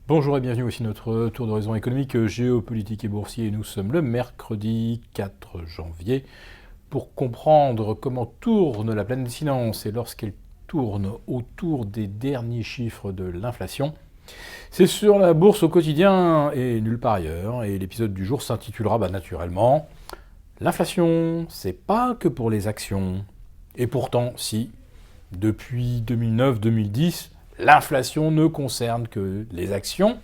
Bonjour et bienvenue, voici notre tour d'horizon économique, géopolitique et boursier. Nous sommes le mercredi 4 janvier pour comprendre comment tourne la planète finance et lorsqu'elle tourne autour des derniers chiffres de l'inflation. C'est sur la bourse au quotidien et nulle part ailleurs. Et l'épisode du jour s'intitulera naturellement l'inflation, c'est pas que pour les actions. Et pourtant, si, depuis 2009-2010, l'inflation ne concerne que les actions.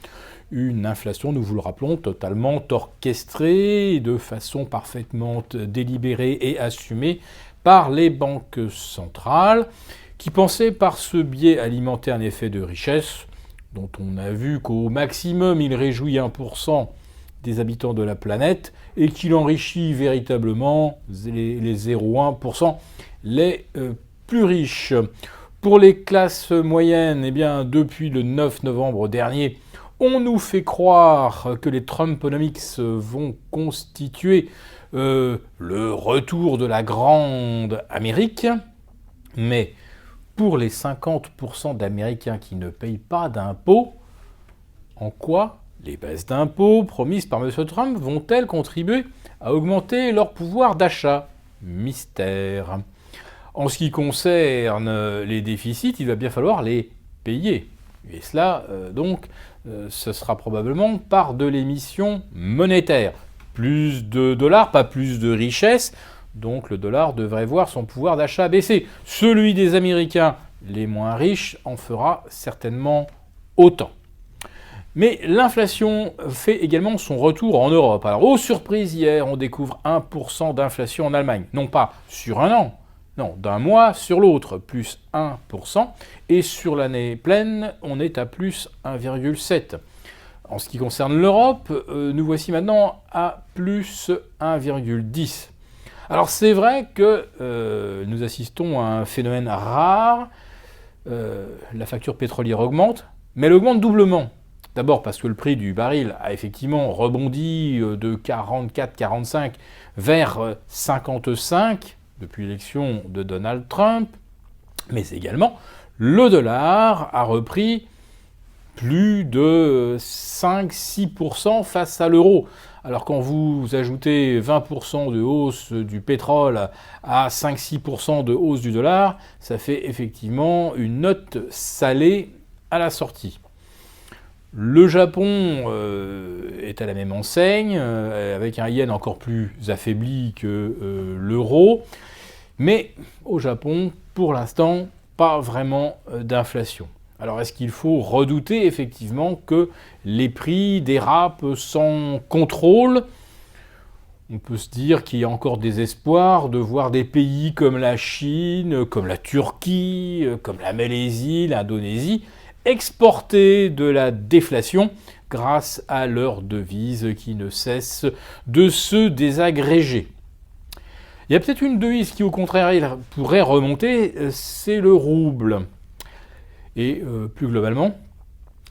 Une inflation, nous vous le rappelons, totalement orchestrée, de façon parfaitement délibérée et assumée par les banques centrales, qui pensaient par ce biais alimenter un effet de richesse, dont on a vu qu'au maximum il réjouit 1% des habitants de la planète, et qu'il enrichit véritablement les 0,1% les plus riches. Pour les classes moyennes, eh bien, depuis le 9 novembre dernier, on nous fait croire que les Trumponomics vont constituer le retour de la grande Amérique. Mais pour les 50% d'Américains qui ne payent pas d'impôts, en quoi les baisses d'impôts promises par M. Trump vont-elles contribuer à augmenter leur pouvoir d'achat ? Mystère. En ce qui concerne les déficits, il va bien falloir les payer. Et cela, ce sera probablement par de l'émission monétaire. Plus de dollars, pas plus de richesse. Donc le dollar devrait voir son pouvoir d'achat baisser. Celui des Américains les moins riches en fera certainement autant. Mais l'inflation fait également son retour en Europe. Alors, aux surprises, hier, on découvre 1% d'inflation en Allemagne. Non pas sur un an, non, d'un mois sur l'autre, plus 1%. Et sur l'année pleine, on est à plus 1,7%. En ce qui concerne l'Europe, nous voici maintenant à plus 1,10%. Alors c'est vrai que nous assistons à un phénomène rare. La facture pétrolière augmente, mais elle augmente doublement. D'abord parce que le prix du baril a effectivement rebondi de 44-45 vers 55 depuis l'élection de Donald Trump, mais également le dollar a repris plus de 5-6% face à l'euro. Alors quand vous ajoutez 20% de hausse du pétrole à 5-6% de hausse du dollar, ça fait effectivement une note salée à la sortie. Le Japon est à la même enseigne, avec un yen encore plus affaibli que l'euro. Mais au Japon, pour l'instant, pas vraiment d'inflation. Alors est-ce qu'il faut redouter effectivement que les prix dérapent sans contrôle ? On peut se dire qu'il y a encore des espoirs de voir des pays comme la Chine, comme la Turquie, comme la Malaisie, l'Indonésie, exporter de la déflation grâce à leur devise qui ne cesse de se désagréger. Il y a peut-être une devise qui au contraire pourrait remonter, c'est le rouble. Et plus globalement,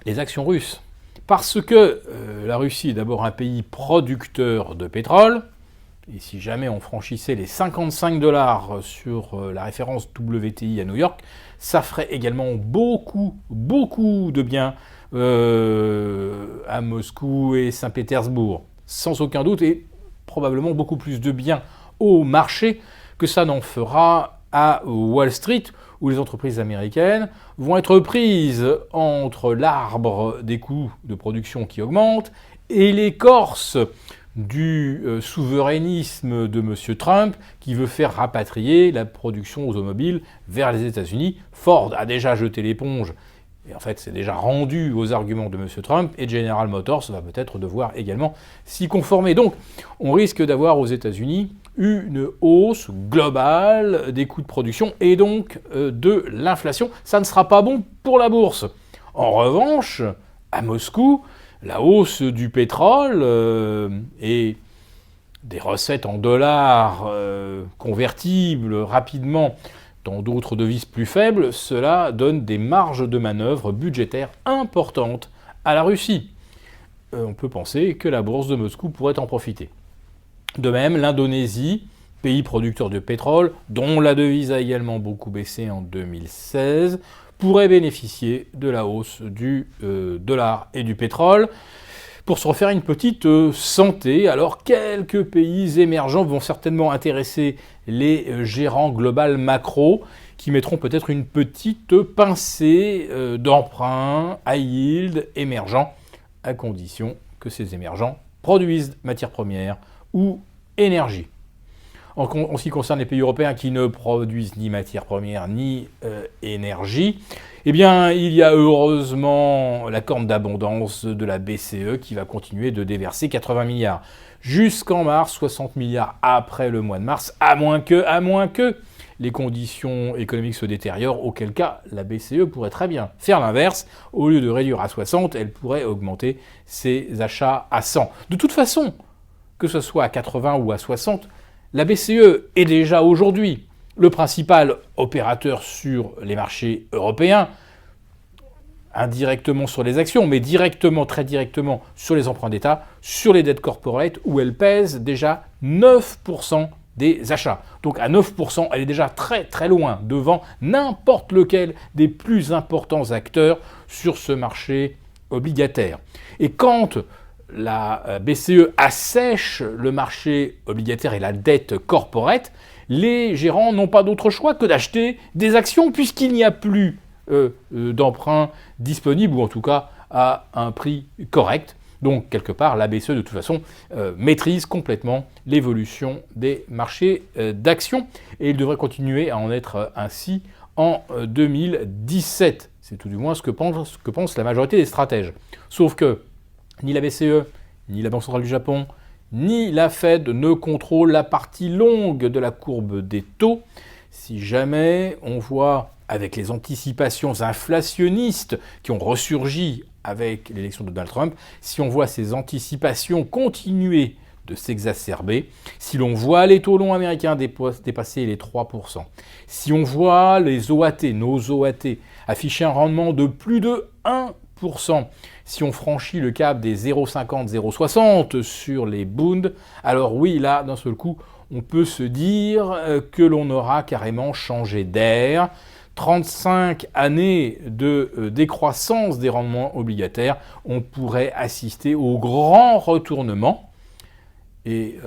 les actions russes. Parce que la Russie est d'abord un pays producteur de pétrole, et si jamais on franchissait les 55 $ sur la référence WTI à New York, ça ferait également beaucoup de bien à Moscou et Saint-Pétersbourg. Sans aucun doute, et probablement beaucoup plus de bien au marché que ça n'en fera à Wall Street, où les entreprises américaines vont être prises entre l'arbre des coûts de production qui augmentent et l'écorce du souverainisme de M. Trump qui veut faire rapatrier la production automobile vers les États-Unis. Ford a déjà jeté l'éponge, et en fait c'est déjà rendu aux arguments de M. Trump, et General Motors va peut-être devoir également s'y conformer. Donc on risque d'avoir aux États-Unis une hausse globale des coûts de production et donc de l'inflation. Ça ne sera pas bon pour la bourse. En revanche, à Moscou, la hausse du pétrole et des recettes en dollars convertibles rapidement dans d'autres devises plus faibles, cela donne des marges de manœuvre budgétaires importantes à la Russie. On peut penser que la bourse de Moscou pourrait en profiter. De même, l'Indonésie, pays producteur de pétrole, dont la devise a également beaucoup baissé en 2016, pourraient bénéficier de la hausse du dollar et du pétrole pour se refaire une petite santé. Alors quelques pays émergents vont certainement intéresser les gérants global macro qui mettront peut-être une petite pincée d'emprunts high yield émergents à condition que ces émergents produisent matières premières ou énergie. En ce qui concerne les pays européens qui ne produisent ni matières premières ni énergie, eh bien, il y a heureusement la corne d'abondance de la BCE qui va continuer de déverser 80 milliards. Jusqu'en mars, 60 milliards après le mois de mars, à moins que les conditions économiques se détériorent, auquel cas la BCE pourrait très bien faire l'inverse. Au lieu de réduire à 60, elle pourrait augmenter ses achats à 100. De toute façon, que ce soit à 80 ou à 60, la BCE est déjà aujourd'hui le principal opérateur sur les marchés européens, indirectement sur les actions, mais directement, très directement sur les emprunts d'État, sur les dettes corporate, où elle pèse déjà 9% des achats. Donc à 9%, elle est déjà très très loin devant n'importe lequel des plus importants acteurs sur ce marché obligataire. Et quand la BCE assèche le marché obligataire et la dette corporate, les gérants n'ont pas d'autre choix que d'acheter des actions puisqu'il n'y a plus d'emprunts disponibles, ou en tout cas à un prix correct. Donc, quelque part, la BCE, de toute façon, maîtrise complètement l'évolution des marchés d'actions et il devrait continuer à en être ainsi en 2017. C'est tout du moins ce que pense la majorité des stratèges. Sauf que ni la BCE, ni la Banque centrale du Japon, ni la Fed ne contrôlent la partie longue de la courbe des taux. Si jamais on voit, avec les anticipations inflationnistes qui ont ressurgi avec l'élection de Donald Trump, si on voit ces anticipations continuer de s'exacerber, si l'on voit les taux longs américains dépasser les 3%, si on voit les OAT, nos OAT, afficher un rendement de plus de 1%, si on franchit le cap des 0,50, 0,60 sur les Bunds, alors oui, là, d'un seul coup, on peut se dire que l'on aura carrément changé d'air. 35 années de décroissance des rendements obligataires, on pourrait assister au grand retournement. Et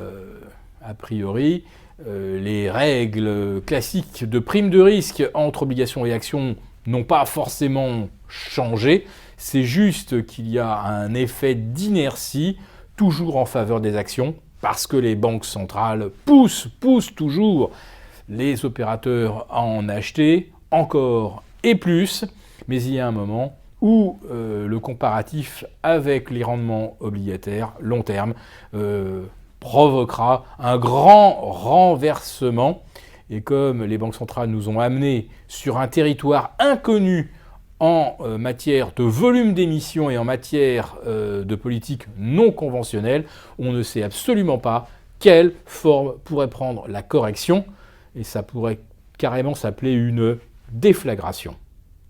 a priori, les règles classiques de prime de risque entre obligations et actions n'ont pas forcément changé. C'est juste qu'il y a un effet d'inertie toujours en faveur des actions parce que les banques centrales poussent toujours les opérateurs à en acheter encore et plus, mais il y a un moment où le comparatif avec les rendements obligataires long terme provoquera un grand renversement. Et comme les banques centrales nous ont amenés sur un territoire inconnu en matière de volume d'émissions et en matière de politique non conventionnelle, on ne sait absolument pas quelle forme pourrait prendre la correction, et ça pourrait carrément s'appeler une déflagration.